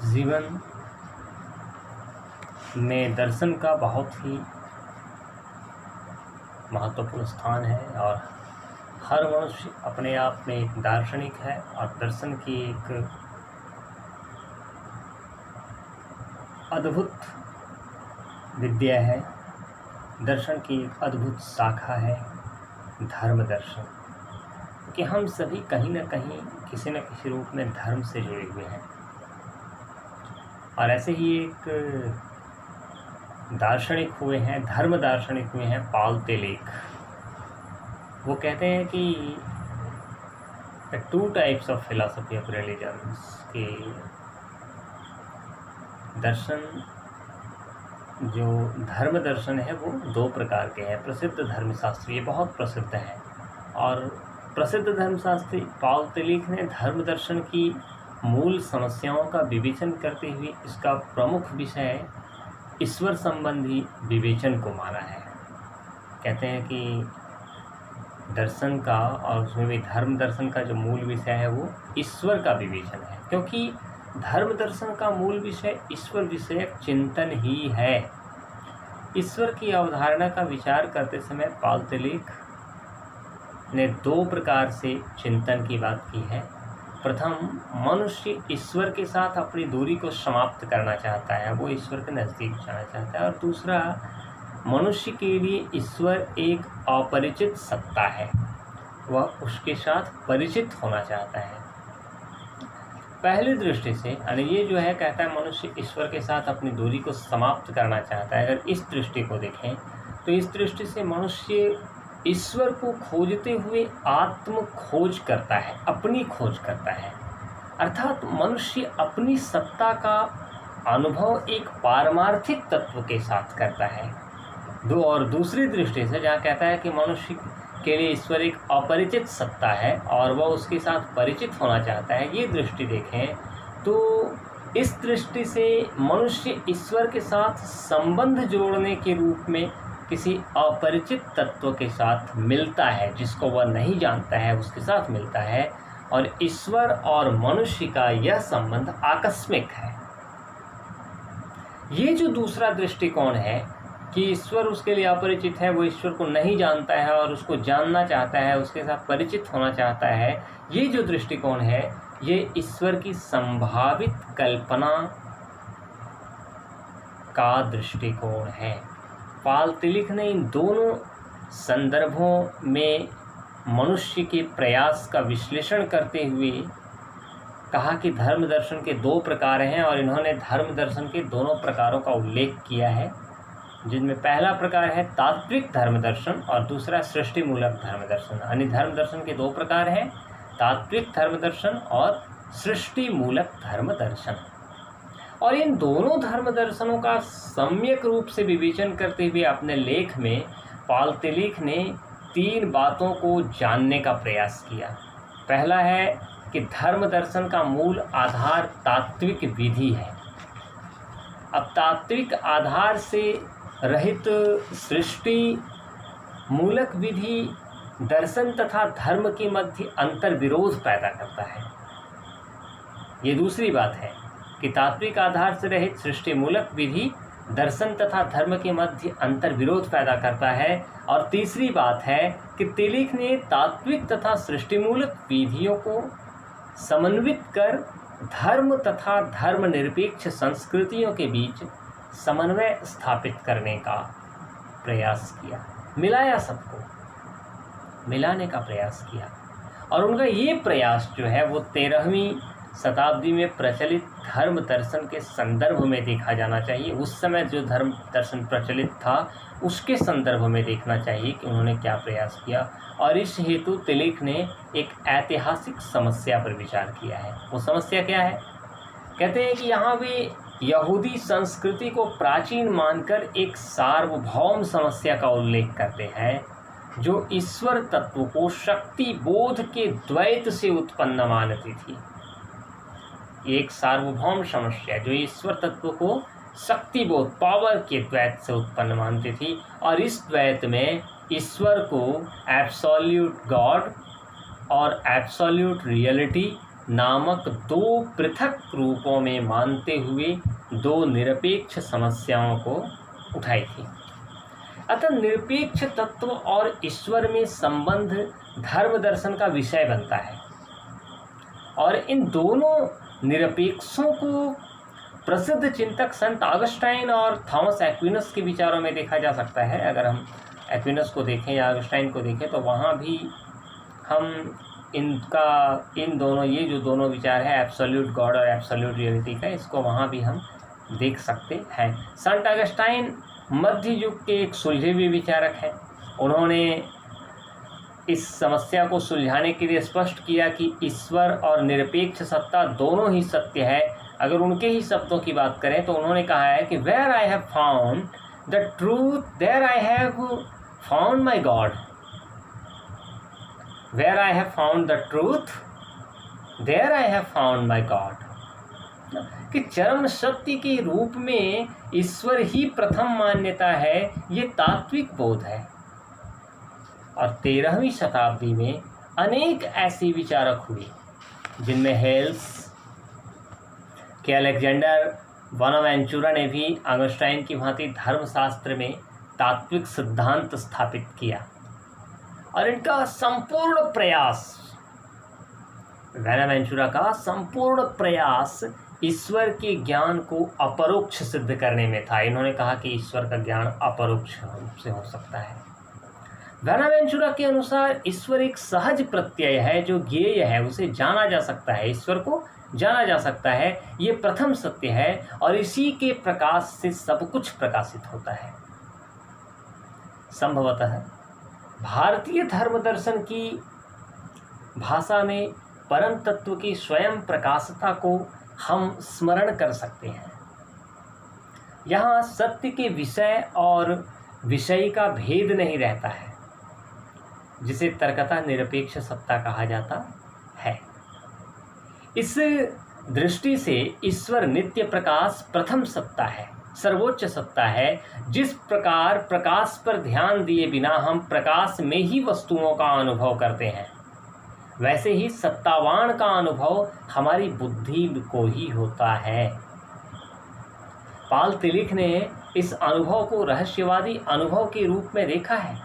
जीवन में दर्शन का बहुत ही महत्वपूर्ण स्थान है और हर मनुष्य अपने आप में एक दार्शनिक है और दर्शन की एक अद्भुत विद्या है। दर्शन की एक अद्भुत शाखा है धर्म दर्शन, कि हम सभी कहीं न कहीं किसी न किसी रूप में धर्म से जुड़े हुए हैं। और ऐसे ही एक दार्शनिक हुए हैं, धर्म दार्शनिक हुए हैं पॉल तिलिक। वो कहते हैं कि two types of philosophy of religions, कि दर्शन जो धर्म दर्शन है वो दो प्रकार के हैं। प्रसिद्ध धर्मशास्त्री, ये बहुत प्रसिद्ध हैं, और प्रसिद्ध धर्मशास्त्री पॉल तिलिक ने धर्म दर्शन की मूल समस्याओं का विवेचन करते हुए इसका प्रमुख विषय ईश्वर संबंधी विवेचन को माना है। कहते हैं कि दर्शन का और उसमें भी धर्म दर्शन का जो मूल विषय है वो ईश्वर का विवेचन है, क्योंकि धर्म दर्शन का मूल विषय ईश्वर विषयक चिंतन ही है। ईश्वर की अवधारणा का विचार करते समय पॉल तिलिक ने दो प्रकार से चिंतन की बात की है। प्रथम, मनुष्य ईश्वर के साथ अपनी दूरी को समाप्त करना चाहता है, वो ईश्वर के नज़दीक जाना चाहता है। और दूसरा, मनुष्य के लिए ईश्वर एक अपरिचित सत्ता है, वह उसके साथ परिचित होना चाहता है। पहली दृष्टि से यानी ये जो है कहता है मनुष्य ईश्वर के साथ अपनी दूरी को समाप्त करना चाहता है। अगर इस दृष्टि को देखें तो इस दृष्टि से मनुष्य ईश्वर को खोजते हुए आत्म खोज करता है, अपनी खोज करता है। अर्थात मनुष्य अपनी सत्ता का अनुभव एक पारमार्थिक तत्व के साथ करता है। और दूसरी दृष्टि से जहाँ कहता है कि मनुष्य के लिए ईश्वर एक अपरिचित सत्ता है और वह उसके साथ परिचित होना चाहता है, ये दृष्टि देखें तो इस दृष्टि से मनुष्य ईश्वर के साथ संबंध जोड़ने के रूप में किसी अपरिचित तत्व के साथ मिलता है, जिसको वह नहीं जानता है उसके साथ मिलता है। और ईश्वर और मनुष्य का यह संबंध आकस्मिक है। ये जो दूसरा दृष्टिकोण है कि ईश्वर उसके लिए अपरिचित है, वो ईश्वर को नहीं जानता है और उसको जानना चाहता है, उसके साथ परिचित होना चाहता है, ये जो दृष्टिकोण है ये ईश्वर की संभावित कल्पना का दृष्टिकोण है। पॉल तिलिक ने इन दोनों संदर्भों में मनुष्य के प्रयास का विश्लेषण करते हुए कहा कि धर्म दर्शन के दो प्रकार हैं, और इन्होंने धर्म दर्शन के दोनों प्रकारों का उल्लेख किया है, जिनमें पहला प्रकार है तात्विक धर्म दर्शन और दूसरा सृष्टि मूलक धर्म दर्शन। यानी धर्म दर्शन के दो प्रकार हैं, तात्विक धर्म दर्शन और सृष्टि मूलक धर्म दर्शन। और इन दोनों धर्म दर्शनों का सम्यक रूप से विवेचन करते हुए अपने लेख में पॉल तिलिक ने तीन बातों को जानने का प्रयास किया। पहला है कि धर्म दर्शन का मूल आधार तात्विक विधि है। अब तात्विक आधार से रहित सृष्टि मूलक विधि दर्शन तथा धर्म के मध्य अंतर विरोध पैदा करता है। ये दूसरी बात है कि तात्विक आधार से रहित सृष्टि मूलक विधि दर्शन तथा धर्म के मध्य अंतर विरोध पैदा करता है। और तीसरी बात है कि तिलिक ने तात्विक तथा सृष्टि मूलक विधियों को समन्वित कर धर्म तथा धर्म निरपेक्ष संस्कृतियों के बीच समन्वय स्थापित करने का प्रयास किया, मिलाया, सबको मिलाने का प्रयास किया। और उनका ये प्रयास जो है वो 13वीं शताब्दी में प्रचलित धर्म दर्शन के संदर्भ में देखा जाना चाहिए। उस समय जो धर्म दर्शन प्रचलित था उसके संदर्भ में देखना चाहिए कि उन्होंने क्या प्रयास किया। और इस हेतु तिलिक ने एक ऐतिहासिक समस्या पर विचार किया है। वो समस्या क्या है? कहते हैं कि यहाँ वे यहूदी संस्कृति को प्राचीन मानकर एक सार्वभौम समस्या का उल्लेख करते हैं जो ईश्वर तत्व को शक्ति बोध के द्वैत से उत्पन्न मानती थी। एक सार्वभौम समस्या जो ईश्वर तत्व को शक्ति बोध, पावर के द्वैत से उत्पन्न मानती थी, और इस द्वैत में ईश्वर को एब्सोल्यूट गॉड और एब्सोल्यूट रियलिटी नामक दो पृथक रूपों में मानते हुए दो निरपेक्ष समस्याओं को उठाई थी। अतः निरपेक्ष तत्व और ईश्वर में संबंध धर्म दर्शन का विषय बनता है और इन दोनों निरपेक्षों को प्रसिद्ध चिंतक संत ऑगस्टाइन और थॉमस एक्विनस के विचारों में देखा जा सकता है। अगर हम एक्विनस को देखें या ऑगस्टाइन को देखें तो वहाँ भी हम इन दोनों ये जो दोनों विचार है एब्सोल्यूट गॉड और एब्सोल्यूट रियलिटी का, इसको वहाँ भी हम देख सकते हैं। संत ऑगस्टाइन मध्य युग के एक सुलझे हुए विचारक हैं। उन्होंने इस समस्या को सुलझाने के लिए स्पष्ट किया कि ईश्वर और निरपेक्ष सत्ता दोनों ही सत्य है। अगर उनके ही शब्दों की बात करें तो उन्होंने कहा है कि where I have found the truth there I have found my God. Where I have found the truth there I have found my God, कि चरम सत्य के रूप में ईश्वर ही प्रथम मान्यता है, ये तात्विक बोध है। और 13वीं शताब्दी में अनेक ऐसे विचारक हुए जिनमें हेल्स के अलेक्जेंडर बोनावेंचुरा ने भी ऑगस्टाइन की भांति धर्मशास्त्र में तात्विक सिद्धांत स्थापित किया और इनका संपूर्ण प्रयास, बोनावेंचुरा का संपूर्ण प्रयास ईश्वर के ज्ञान को अपरोक्ष सिद्ध करने में था। इन्होंने कहा कि ईश्वर का ज्ञान अपरोक्ष रूप से हो सकता है। बोनावेंचुरा के अनुसार ईश्वर एक सहज प्रत्यय है जो ज्ञेय है, उसे जाना जा सकता है, ईश्वर को जाना जा सकता है, ये प्रथम सत्य है और इसी के प्रकाश से सब कुछ प्रकाशित होता है। संभवतः भारतीय धर्म दर्शन की भाषा में परम तत्व की स्वयं प्रकाशता को हम स्मरण कर सकते हैं। यहाँ सत्य के विषय और विषय का भेद नहीं रहता है, जिसे तर्कता निरपेक्ष सत्ता कहा जाता है। इस दृष्टि से ईश्वर नित्य प्रकाश प्रथम सत्ता है, सर्वोच्च सत्ता है। जिस प्रकार प्रकाश पर ध्यान दिए बिना हम प्रकाश में ही वस्तुओं का अनुभव करते हैं, वैसे ही सत्तावान का अनुभव हमारी बुद्धि को ही होता है। पाल तिलिक ने इस अनुभव को रहस्यवादी अनुभव के रूप में देखा है,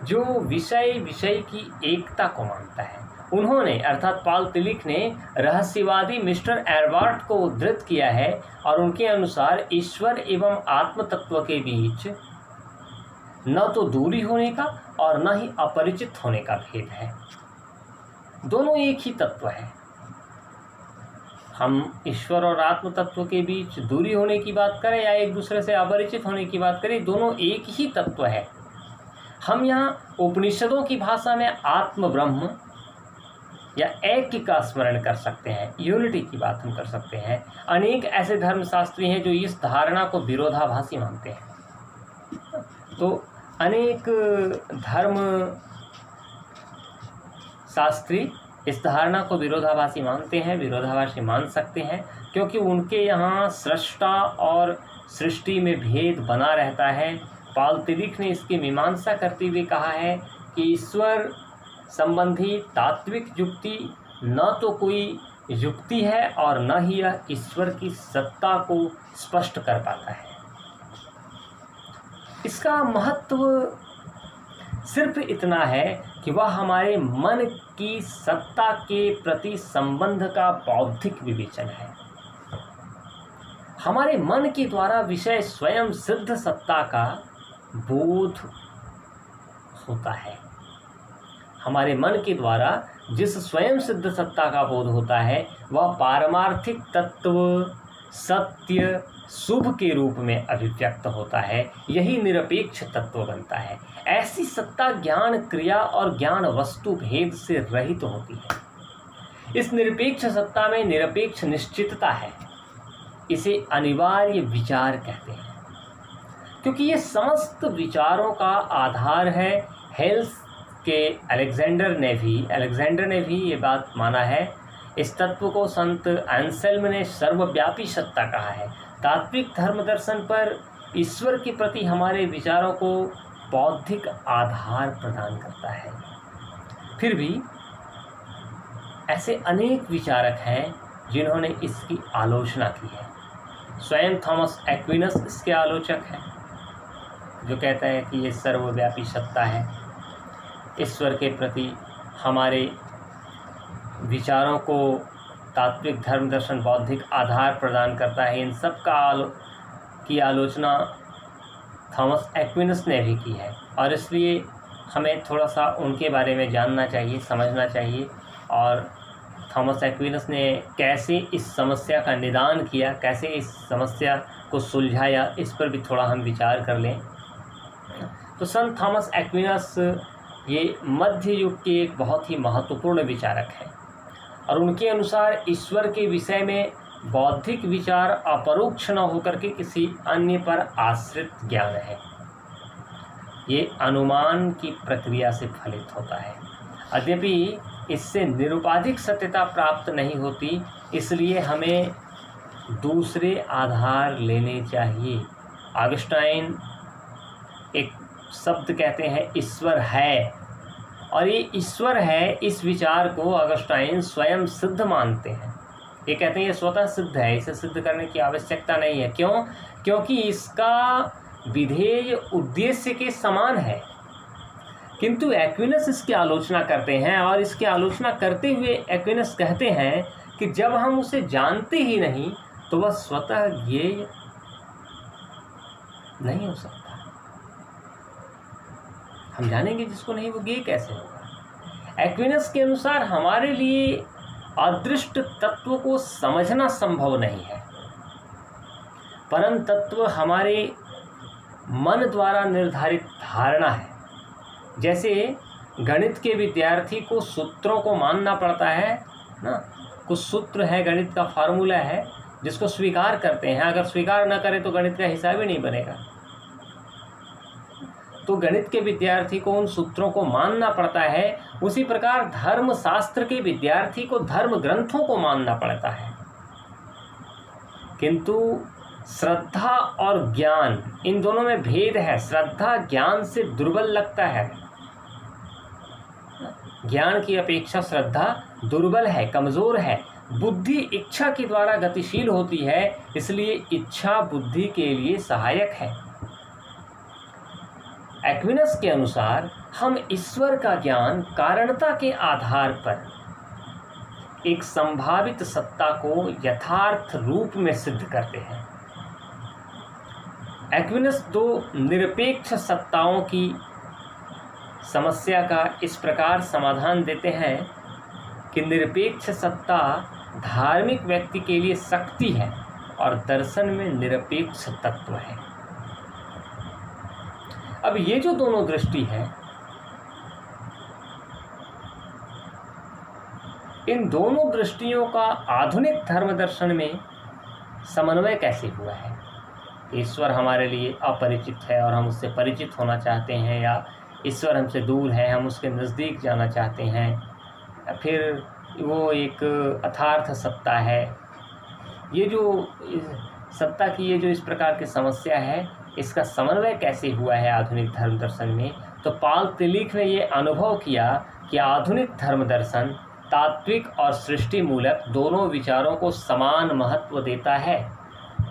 जो विषय की एकता को मानता है। उन्होंने अर्थात पाल तिलिक ने रहस्यवादी मिस्टर एरवार्ट को उद्धृत किया है और उनके अनुसार ईश्वर एवं आत्म तत्व के बीच न तो दूरी होने का और न ही अपरिचित होने का भेद है, दोनों एक ही तत्व है। हम ईश्वर और आत्म तत्व के बीच दूरी होने की बात करें या एक दूसरे से अपरिचित होने की बात करें, दोनों एक ही तत्व है। हम यहाँ उपनिषदों की भाषा में आत्म ब्रह्म या ऐक्य का स्मरण कर सकते हैं, यूनिटी की बात हम कर सकते हैं। अनेक ऐसे धर्मशास्त्री हैं जो इस धारणा को विरोधाभासी मानते हैं। तो अनेक धर्म शास्त्री इस धारणा को विरोधाभासी मानते हैं, विरोधाभासी मान सकते हैं, क्योंकि उनके यहाँ सृष्टा और सृष्टि में भेद बना रहता है। पाल तिलिक ने इसकी मीमांसा करते हुए कहा है कि ईश्वर संबंधी तात्विक युक्ति न तो कोई युक्ति है और न ही यह ईश्वर की सत्ता को स्पष्ट कर पाता है। इसका महत्व सिर्फ इतना है कि वह हमारे मन की सत्ता के प्रति संबंध का बौद्धिक विवेचन है। हमारे मन के द्वारा विषय स्वयं सिद्ध सत्ता का बोध होता है। हमारे मन के द्वारा जिस स्वयं सिद्ध सत्ता का बोध होता है वह पारमार्थिक तत्व, सत्य, शुभ के रूप में अभिव्यक्त होता है। यही निरपेक्ष तत्व बनता है। ऐसी सत्ता ज्ञान क्रिया और ज्ञान वस्तु भेद से रहित होती है। इस निरपेक्ष सत्ता में निरपेक्ष निश्चितता है। इसे अनिवार्य विचार कहते हैं, क्योंकि ये समस्त विचारों का आधार है। हेल्स के अलेक्जेंडर ने भी ये बात माना है। इस तत्व को संत एंसेल्म ने सर्वव्यापी सत्ता कहा है। तात्विक धर्म दर्शन पर ईश्वर के प्रति हमारे विचारों को बौद्धिक आधार प्रदान करता है। फिर भी ऐसे अनेक विचारक हैं जिन्होंने इसकी आलोचना की है। स्वयं थॉमस एक्विनस इसके आलोचक हैं, जो कहते हैं कि ये सर्वव्यापी सत्ता है। ईश्वर के प्रति हमारे विचारों को तात्विक धर्म दर्शन बौद्धिक आधार प्रदान करता है। इन सब की आलोचना थॉमस एक्विनस ने भी की है, और इसलिए हमें थोड़ा सा उनके बारे में जानना चाहिए, समझना चाहिए। और थॉमस एक्विनस ने कैसे इस समस्या का निदान किया, कैसे इस समस्या को सुलझाया, इस पर भी थोड़ा हम विचार कर लें। तो संत थॉमस एक्विनस ये मध्य युग के एक बहुत ही महत्वपूर्ण विचारक हैं, और उनके अनुसार ईश्वर के विषय में बौद्धिक विचार अपरोक्ष न होकर के किसी अन्य पर आश्रित ज्ञान है। ये अनुमान की प्रक्रिया से फलित होता है। यद्यपि इससे निरुपाधिक सत्यता प्राप्त नहीं होती, इसलिए हमें दूसरे आधार लेने चाहिए। ऑगस्टाइन एक शब्द कहते हैं ईश्वर है, और ये ईश्वर है, इस विचार को ऑगस्टाइन स्वयं सिद्ध मानते हैं। ये कहते हैं ये स्वतः सिद्ध है, इसे सिद्ध करने की आवश्यकता नहीं है। क्यों? क्योंकि इसका विधेय उद्देश्य के समान है। किंतु एक्विनस इसकी आलोचना करते हैं, और इसकी आलोचना करते हुए एक्विनस कहते हैं कि जब हम उसे जानते ही नहीं तो वह स्वतः ज्ञेय नहीं हो सकता। हम जानेंगे जिसको नहीं, वो ज्ञेय कैसे होगा? एक्विनस के अनुसार हमारे लिए अदृष्ट तत्व को समझना संभव नहीं है। परम तत्व हमारे मन द्वारा निर्धारित धारणा है। जैसे गणित के विद्यार्थी को सूत्रों को मानना पड़ता है ना, कुछ सूत्र है, गणित का फार्मूला है जिसको स्वीकार करते हैं। अगर स्वीकार न करें तो गणित का हिसाब ही नहीं बनेगा। तो गणित के विद्यार्थी को उन सूत्रों को मानना पड़ता है। उसी प्रकार धर्म शास्त्र के विद्यार्थी को धर्म ग्रंथों को मानना पड़ता है। किंतु श्रद्धा और ज्ञान, इन दोनों में भेद है। श्रद्धा ज्ञान से दुर्बल लगता है, ज्ञान की अपेक्षा श्रद्धा दुर्बल है, कमजोर है। बुद्धि इच्छा के द्वारा गतिशील होती है, इसलिए इच्छा बुद्धि के लिए सहायक है। एक्विनस के अनुसार हम ईश्वर का ज्ञान कारणता के आधार पर एक संभावित सत्ता को यथार्थ रूप में सिद्ध करते हैं। एक्विनस दो निरपेक्ष सत्ताओं की समस्या का इस प्रकार समाधान देते हैं कि निरपेक्ष सत्ता धार्मिक व्यक्ति के लिए शक्ति है और दर्शन में निरपेक्ष तत्व है। अब ये जो दोनों दृष्टि है, इन दोनों दृष्टियों का आधुनिक धर्म दर्शन में समन्वय कैसे हुआ है? ईश्वर हमारे लिए अपरिचित है और हम उससे परिचित होना चाहते हैं, या ईश्वर हमसे दूर है, हम उसके नज़दीक जाना चाहते हैं, या फिर वो एक अथार्थ सत्ता है। ये जो सत्ता की ये जो इस प्रकार की समस्या है, इसका समन्वय कैसे हुआ है आधुनिक धर्म दर्शन में? तो पॉल तिलिख ने ये अनुभव किया कि आधुनिक धर्म दर्शन तात्विक और सृष्टि मूलक दोनों विचारों को समान महत्व देता है।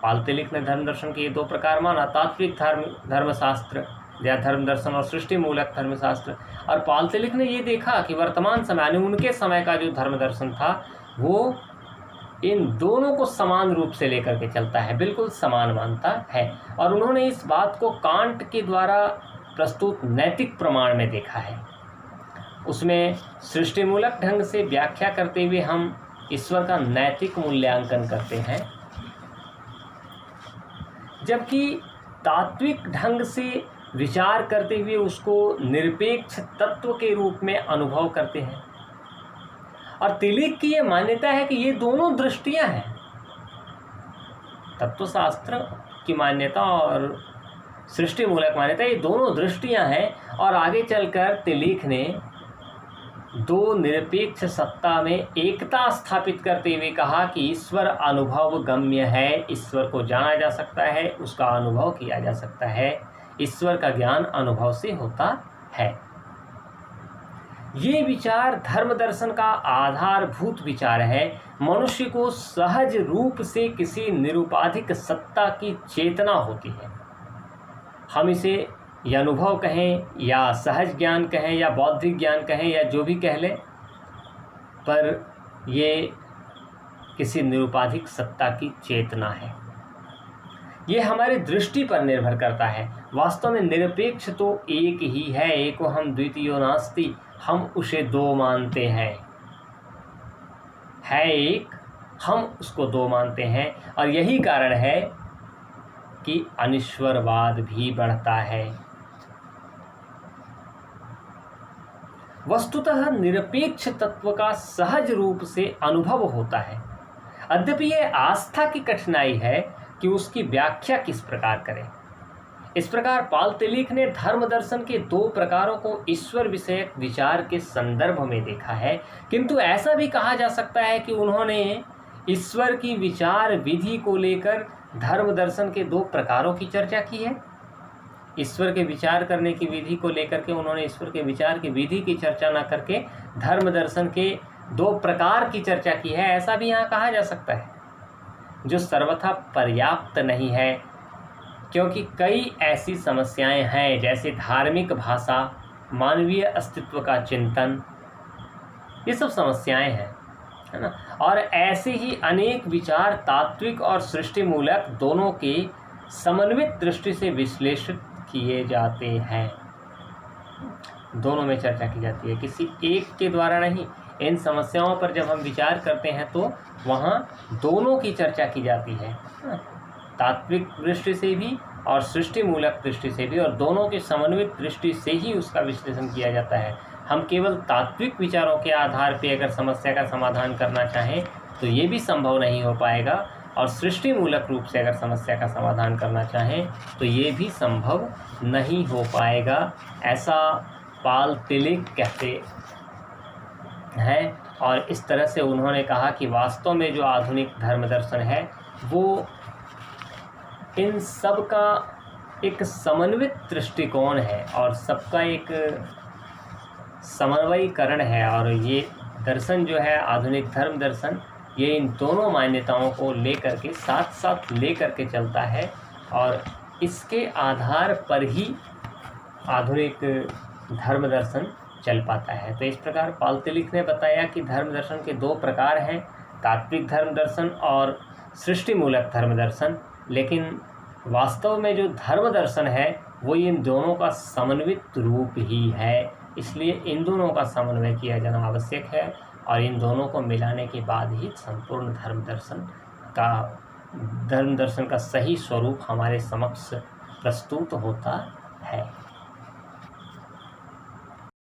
पॉल तिलिख ने धर्म दर्शन के ये दो प्रकार माना, तात्विक धर्मशास्त्र या धर्म दर्शन और सृष्टि मूलक धर्मशास्त्र। और पॉल तिलिख ने ये देखा कि वर्तमान समय यानी उनके समय का जो धर्म दर्शन था वो इन दोनों को समान रूप से लेकर के चलता है, बिल्कुल समान मानता है। और उन्होंने इस बात को कांट के द्वारा प्रस्तुत नैतिक प्रमाण में देखा है। उसमें सृष्टि मूलक ढंग से व्याख्या करते हुए हम ईश्वर का नैतिक मूल्यांकन करते हैं, जबकि तात्विक ढंग से विचार करते हुए उसको निरपेक्ष तत्व के रूप में अनुभव करते हैं। और तिलिख की ये मान्यता है कि ये दोनों दृष्टियां हैं, तत्वशास्त्र की मान्यता और सृष्टि मूलक मान्यता, ये दोनों दृष्टियां हैं। और आगे चलकर तिलिख ने दो निरपेक्ष सत्ता में एकता स्थापित करते हुए कहा कि ईश्वर अनुभव गम्य है, ईश्वर को जाना जा सकता है, उसका अनुभव किया जा सकता है, ईश्वर का ज्ञान अनुभव से होता है। ये विचार धर्म दर्शन का आधारभूत विचार है। मनुष्य को सहज रूप से किसी निरुपाधिक सत्ता की चेतना होती है। हम इसे या अनुभव कहें या सहज ज्ञान कहें या बौद्धिक ज्ञान कहें या जो भी कह लें, पर ये किसी निरुपाधिक सत्ता की चेतना है। ये हमारी दृष्टि पर निर्भर करता है। वास्तव में निरपेक्ष तो एक ही है, एको हम द्वितीयो नास्ति, हम उसे दो मानते हैं। है एक, हम उसको दो मानते हैं, और यही कारण है कि अनिश्वरवाद भी बढ़ता है। वस्तुतः निरपेक्ष तत्व का सहज रूप से अनुभव होता है। अद्यपि यह आस्था की कठिनाई है कि उसकी व्याख्या किस प्रकार करें। इस प्रकार पाल तिलीख ने धर्म दर्शन के दो प्रकारों को ईश्वर विषयक विचार के संदर्भ में देखा है, किंतु ऐसा भी कहा जा सकता है कि उन्होंने ईश्वर की विचार विधि को लेकर धर्म दर्शन के दो प्रकारों की चर्चा की है। ईश्वर के विचार करने की विधि को लेकर के उन्होंने ईश्वर के विचार की विधि की चर्चा न करके धर्म दर्शन के दो प्रकार की चर्चा की है, ऐसा भी यहाँ कहा जा सकता है, जो सर्वथा पर्याप्त नहीं है, क्योंकि कई ऐसी समस्याएं हैं जैसे धार्मिक भाषा, मानवीय अस्तित्व का चिंतन, ये सब समस्याएं हैं, है ना। और ऐसे ही अनेक विचार तात्विक और सृष्टिमूलक दोनों के समन्वित दृष्टि से विश्लेषित किए जाते हैं। दोनों में चर्चा की जाती है, किसी एक के द्वारा नहीं। इन समस्याओं पर जब हम विचार करते हैं तो वहाँ दोनों की चर्चा की जाती है, तात्विक दृष्टि से भी और सृष्टिमूलक दृष्टि से भी, और दोनों के समन्वित दृष्टि से ही उसका विश्लेषण किया जाता है। हम केवल तात्विक विचारों के आधार पर अगर समस्या का समाधान करना चाहें तो ये भी संभव नहीं हो पाएगा, और सृष्टिमूलक रूप से अगर समस्या का समाधान करना चाहें तो ये भी संभव नहीं हो पाएगा, ऐसा पाल तिलीख कहते हैं। और इस तरह से उन्होंने कहा कि वास्तव में जो आधुनिक धर्म दर्शन है वो इन सब का एक समन्वित दृष्टिकोण है और सबका एक समन्वयीकरण है, और ये दर्शन जो है आधुनिक धर्म दर्शन, ये इन दोनों मान्यताओं को लेकर के साथ साथ लेकर के चलता है, और इसके आधार पर ही आधुनिक धर्म दर्शन चल पाता है। तो इस प्रकार पाल तिलीख ने बताया कि धर्म दर्शन के दो प्रकार हैं, तात्विक धर्म दर्शन और सृष्टिमूलक धर्म दर्शन, लेकिन वास्तव में जो धर्म दर्शन है वो इन दोनों का समन्वित रूप ही है। इसलिए इन दोनों का समन्वय किया जाना आवश्यक है, और इन दोनों को मिलाने के बाद ही संपूर्ण धर्म दर्शन का सही स्वरूप हमारे समक्ष प्रस्तुत होता है।